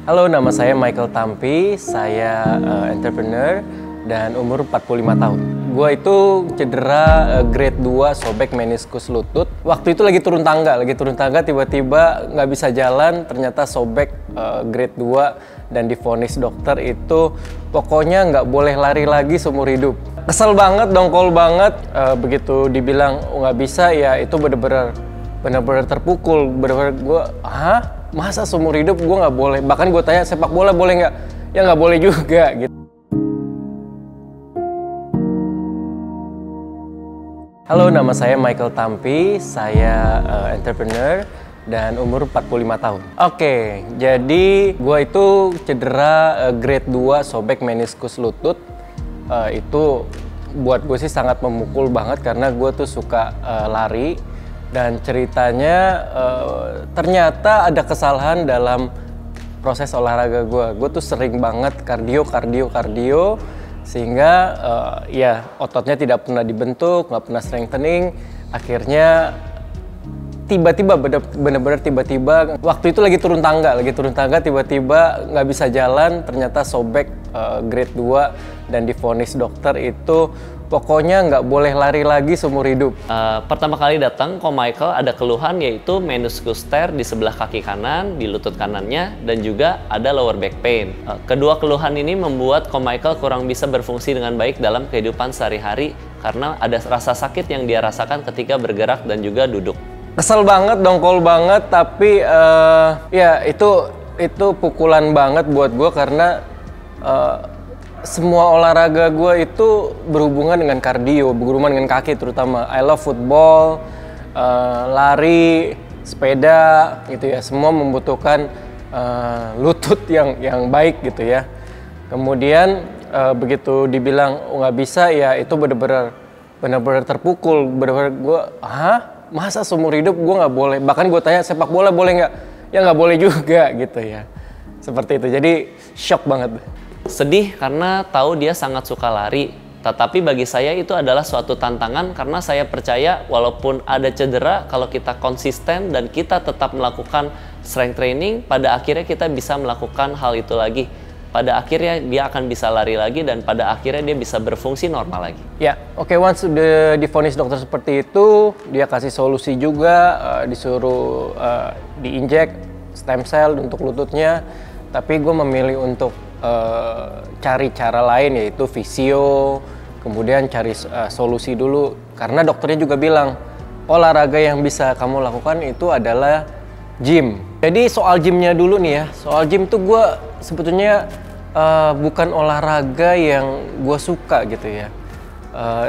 Halo, nama saya Michael Tampi, saya entrepreneur dan umur 45 tahun. Gue itu cedera grade 2 sobek meniskus lutut. Waktu itu lagi turun tangga tiba-tiba nggak bisa jalan, ternyata sobek grade 2 dan divonis dokter itu pokoknya nggak boleh lari lagi seumur hidup. Kesel banget, dongkol banget, begitu dibilang nggak bisa ya itu bener-bener terpukul, bener-bener gue, masa seumur hidup gue nggak boleh? Bahkan gue tanya sepak bola boleh nggak? Ya nggak boleh juga gitu. Halo, nama saya Michael Tampi, saya entrepreneur dan umur 45 tahun. Oke, jadi gue itu cedera grade 2 sobek meniskus lutut. Itu buat gue sih sangat memukul banget karena gue tuh suka lari. Dan ceritanya ternyata ada kesalahan dalam proses olahraga gue. Gue tuh sering banget kardio sehingga ya ototnya tidak pernah dibentuk, nggak pernah strengthening. Akhirnya tiba-tiba bener-bener tiba-tiba waktu itu lagi turun tangga tiba-tiba nggak bisa jalan, ternyata sobek grade 2 dan divonis dokter itu pokoknya nggak boleh lari lagi seumur hidup. Pertama kali datang Ko Michael ada keluhan yaitu meniscus tear di sebelah kaki kanan, di lutut kanannya, dan juga ada lower back pain. Kedua keluhan ini membuat Ko Michael kurang bisa berfungsi dengan baik dalam kehidupan sehari-hari karena ada rasa sakit yang dia rasakan ketika bergerak dan juga duduk. Kesel banget, dongkol banget, tapi ya itu pukulan banget buat gue karena semua olahraga gue itu berhubungan dengan kardio, berhubungan dengan kaki terutama. I love football, lari, sepeda gitu ya. Semua membutuhkan lutut yang baik gitu ya. Kemudian begitu dibilang nggak bisa ya itu bener-bener terpukul. Bener-bener gue, masa seumur hidup gue nggak boleh? Bahkan gue tanya sepak bola boleh nggak? Ya nggak boleh juga gitu ya. Seperti itu. Jadi shock banget. Sedih karena tahu dia sangat suka lari, tetapi bagi saya itu adalah suatu tantangan karena saya percaya walaupun ada cedera, kalau kita konsisten dan kita tetap melakukan strength training, pada akhirnya kita bisa melakukan hal itu lagi. Pada akhirnya dia akan bisa lari lagi dan pada akhirnya dia bisa berfungsi normal lagi. Ya, oke, once udah divonis dokter seperti itu, dia kasih solusi juga, disuruh diinjek stem cell untuk lututnya, tapi gue memilih untuk cari cara lain yaitu fisio, kemudian cari solusi dulu karena dokternya juga bilang olahraga yang bisa kamu lakukan itu adalah gym. Jadi soal gymnya dulu nih ya, soal gym tuh gue sebetulnya bukan olahraga yang gue suka gitu ya.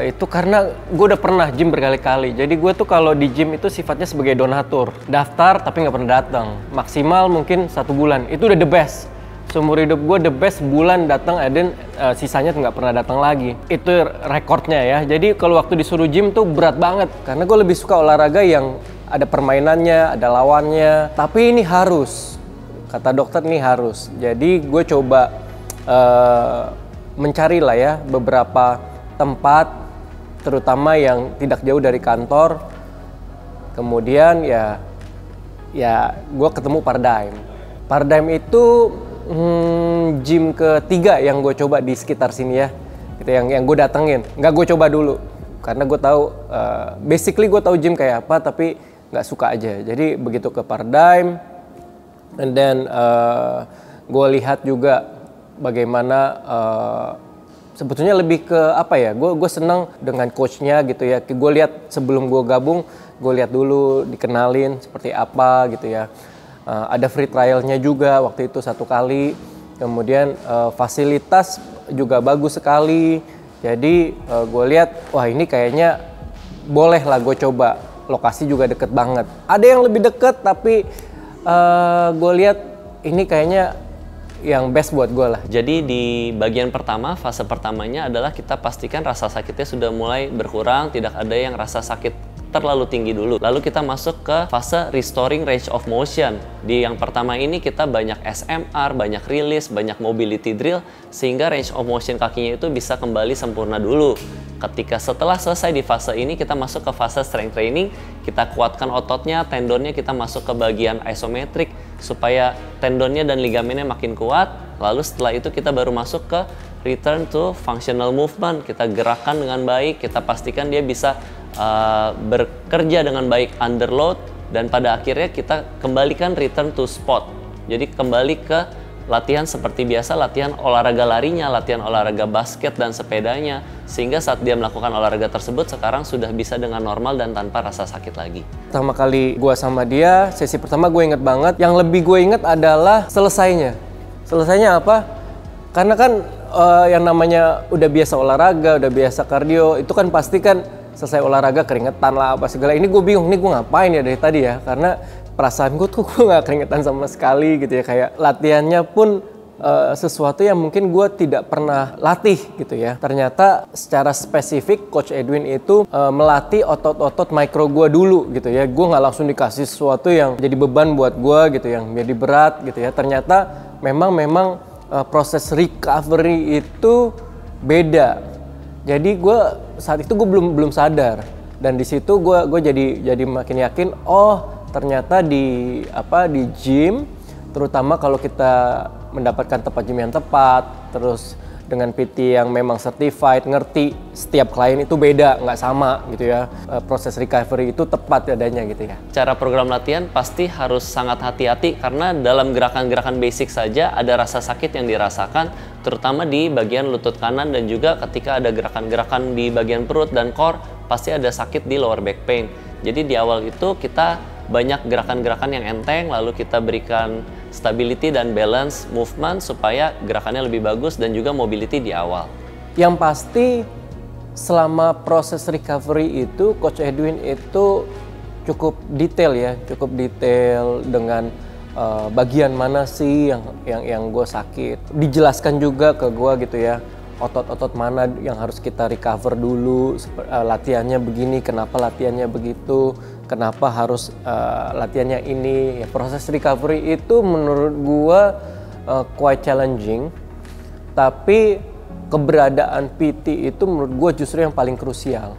Itu karena gue udah pernah gym berkali-kali. Jadi gue tuh kalau di gym itu sifatnya sebagai donatur, daftar tapi nggak pernah datang. Maksimal mungkin 1 bulan, itu udah the best. Seumur hidup gue the best bulan datang, dan sisanya nggak pernah datang lagi. Itu rekornya ya. Jadi kalau waktu disuruh gym tuh berat banget karena gue lebih suka olahraga yang ada permainannya, ada lawannya. Tapi ini harus, kata dokter ini harus. Jadi gue coba mencari lah ya beberapa tempat, terutama yang tidak jauh dari kantor. Kemudian ya gue ketemu Paradigm. Paradigm itu gym ketiga yang gue coba di sekitar sini ya, gitu, yang gue datengin. Nggak gue coba dulu karena gue tahu basically gue tahu gym kayak apa tapi nggak suka aja. Jadi begitu ke Paradigm, and then gue lihat juga bagaimana sebetulnya lebih ke apa ya, gue senang dengan coachnya gitu ya. Gue lihat sebelum gue gabung, gue lihat dulu dikenalin seperti apa gitu ya. Ada free trialnya juga waktu itu 1 kali, kemudian fasilitas juga bagus sekali. Jadi gue lihat, wah ini kayaknya boleh lah gue coba. Lokasi juga deket banget. Ada yang lebih deket tapi gue lihat ini kayaknya yang best buat gue lah. Jadi di bagian pertama, fase pertamanya adalah kita pastikan rasa sakitnya sudah mulai berkurang, tidak ada yang rasa sakit terlalu tinggi dulu. Lalu kita masuk ke fase restoring range of motion. Di yang pertama ini kita banyak SMR, banyak release, banyak mobility drill, sehingga range of motion kakinya itu bisa kembali sempurna dulu. Ketika setelah selesai di fase ini, kita masuk ke fase strength training. Kita kuatkan ototnya, tendonnya, kita masuk ke bagian isometrik supaya tendonnya dan ligamennya makin kuat. Lalu setelah itu kita baru masuk ke return to functional movement. Kita gerakan dengan baik, kita pastikan dia bisa bekerja dengan baik under load, dan pada akhirnya kita kembalikan return to sport. Jadi kembali ke latihan seperti biasa, latihan olahraga larinya, latihan olahraga basket dan sepedanya, sehingga saat dia melakukan olahraga tersebut sekarang sudah bisa dengan normal dan tanpa rasa sakit lagi. Pertama kali gue sama dia, sesi pertama gue inget banget. Yang lebih gue inget adalah selesainya. Selesainya apa? Karena kan yang namanya udah biasa olahraga, udah biasa kardio, itu kan pasti kan selesai olahraga keringetan lah apa segala. Ini gue bingung, nih gue ngapain ya dari tadi ya? Karena perasaan gue tuh gue gak keringetan sama sekali gitu ya. Kayak latihannya pun sesuatu yang mungkin gue tidak pernah latih gitu ya. Ternyata secara spesifik Coach Edwin itu melatih otot-otot mikro gue dulu gitu ya. Gue gak langsung dikasih sesuatu yang jadi beban buat gue gitu, yang jadi berat gitu ya. Ternyata memang proses recovery itu beda. Jadi gue saat itu gue belum sadar, dan di situ gue jadi makin yakin, oh ternyata di gym, terutama kalau kita mendapatkan tempat gym yang tepat, terus dengan PT yang memang certified, ngerti setiap klien itu beda, nggak sama gitu ya. Proses recovery itu tepat adanya gitu ya. Cara program latihan pasti harus sangat hati-hati, karena dalam gerakan-gerakan basic saja ada rasa sakit yang dirasakan, terutama di bagian lutut kanan, dan juga ketika ada gerakan-gerakan di bagian perut dan core, pasti ada sakit di lower back pain. Jadi di awal itu kita banyak gerakan-gerakan yang enteng, lalu kita berikan stability dan balance movement supaya gerakannya lebih bagus, dan juga mobility di awal. Yang pasti selama proses recovery itu Coach Edwin itu cukup detail ya, cukup detail dengan bagian mana sih yang gue sakit. Dijelaskan juga ke gue gitu ya, otot-otot mana yang harus kita recover dulu, latihannya begini, kenapa latihannya begitu, kenapa harus latihannya ini. Ya, proses recovery itu menurut gua quite challenging, tapi keberadaan PT itu menurut gua justru yang paling krusial.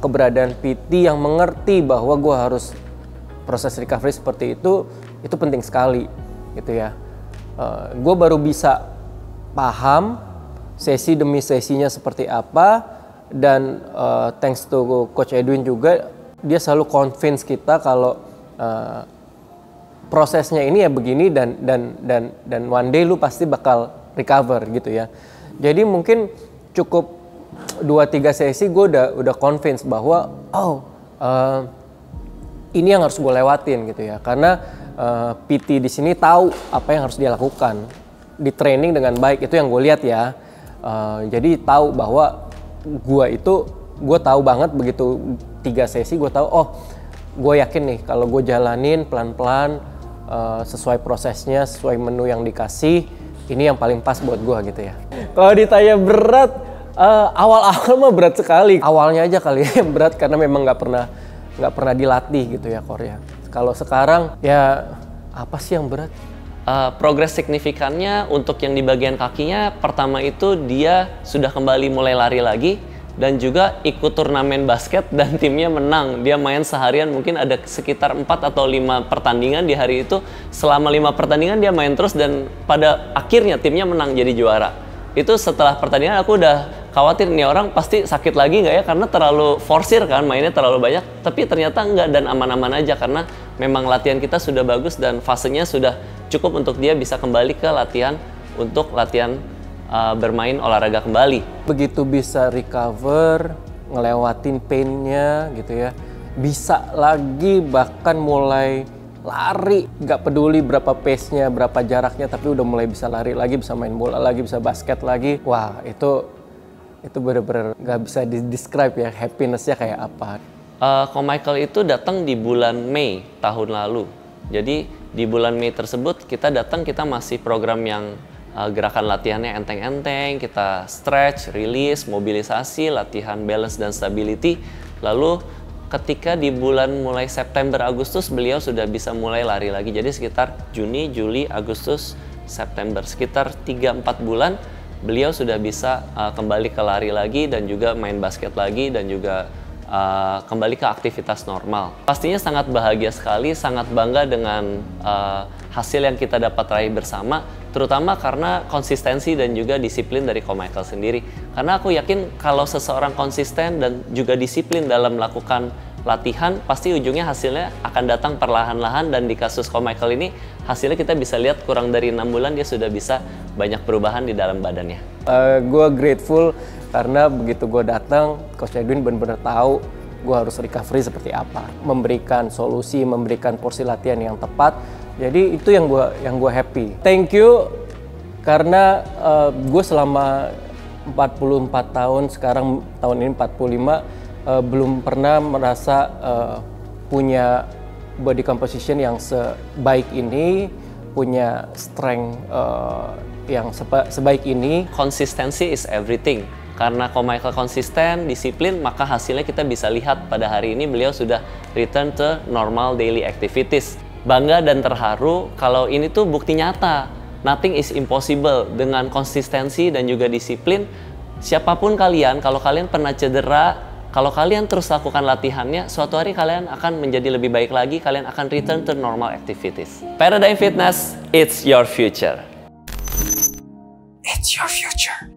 Keberadaan PT yang mengerti bahwa gua harus proses recovery seperti itu penting sekali gitu ya. Gua baru bisa paham sesi demi sesinya seperti apa, dan thanks to Coach Edwin juga, dia selalu convince kita kalau prosesnya ini ya begini, dan one day lu pasti bakal recover gitu ya. Jadi mungkin cukup 2-3 sesi gue udah convince bahwa ini yang harus gue lewatin gitu ya, karena PT di sini tahu apa yang harus dia lakukan, di training dengan baik, itu yang gue lihat ya. Jadi tahu bahwa gue tahu banget begitu 3 sesi, gue tahu gue yakin nih kalau gue jalanin pelan-pelan sesuai prosesnya, sesuai menu yang dikasih, ini yang paling pas buat gue gitu ya. Kalau ditanya berat, awal-awal mah berat sekali. Awalnya aja kali ya berat, karena memang nggak pernah dilatih gitu ya Korea. Kalau sekarang ya apa sih yang berat? Progres signifikannya untuk yang di bagian kakinya, pertama itu dia sudah kembali mulai lari lagi, dan juga ikut turnamen basket dan timnya menang. Dia main seharian, mungkin ada sekitar 4 atau 5 pertandingan di hari itu. Selama 5 pertandingan dia main terus, dan pada akhirnya timnya menang jadi juara. Itu setelah pertandingan aku udah khawatir, nih orang pasti sakit lagi nggak ya, karena terlalu forsir kan, mainnya terlalu banyak. Tapi ternyata enggak, dan aman-aman aja, karena memang latihan kita sudah bagus dan fasenya sudah cukup untuk dia bisa kembali ke latihan bermain olahraga kembali. Begitu bisa recover, ngelewatin pain-nya gitu ya, bisa lagi bahkan mulai lari, nggak peduli berapa pace-nya, berapa jaraknya, tapi udah mulai bisa lari lagi, bisa main bola lagi, bisa basket lagi. Wah, itu bener-bener nggak bisa di-describe ya, happiness-nya kayak apa. Ko Michael itu datang di bulan Mei tahun lalu. Jadi di bulan Mei tersebut kita datang, kita masih program yang gerakan latihannya enteng-enteng, kita stretch, release, mobilisasi, latihan balance dan stability. Lalu ketika di bulan mulai September Agustus beliau sudah bisa mulai lari lagi. Jadi sekitar Juni, Juli, Agustus, September, sekitar 3-4 bulan beliau sudah bisa kembali ke lari lagi, dan juga main basket lagi, dan juga kembali ke aktivitas normal. Pastinya sangat bahagia sekali, sangat bangga dengan hasil yang kita dapat raih bersama, terutama karena konsistensi dan juga disiplin dari Ko Michael sendiri. Karena aku yakin kalau seseorang konsisten dan juga disiplin dalam melakukan latihan, pasti ujungnya hasilnya akan datang perlahan-lahan, dan di kasus Ko Michael ini hasilnya kita bisa lihat kurang dari 6 bulan dia sudah bisa banyak perubahan di dalam badannya. Gue grateful karena begitu gue datang, Coach Edwin benar-benar tahu gue harus recovery seperti apa, memberikan solusi, memberikan porsi latihan yang tepat. Jadi itu yang gue happy. Thank you karena gue selama 44 tahun, sekarang tahun ini 45, belum pernah merasa punya body composition yang sebaik ini, punya strength yang sebaik ini. Konsistensi is everything. Karena Ko Michael konsisten, disiplin, maka hasilnya kita bisa lihat pada hari ini beliau sudah return to normal daily activities. Bangga dan terharu kalau ini tuh bukti nyata. Nothing is impossible. Dengan konsistensi dan juga disiplin, siapapun kalian, kalau kalian pernah cedera, kalau kalian terus lakukan latihannya, suatu hari kalian akan menjadi lebih baik lagi, kalian akan return to normal activities. Paradigm Fitness, it's your future. It's your future.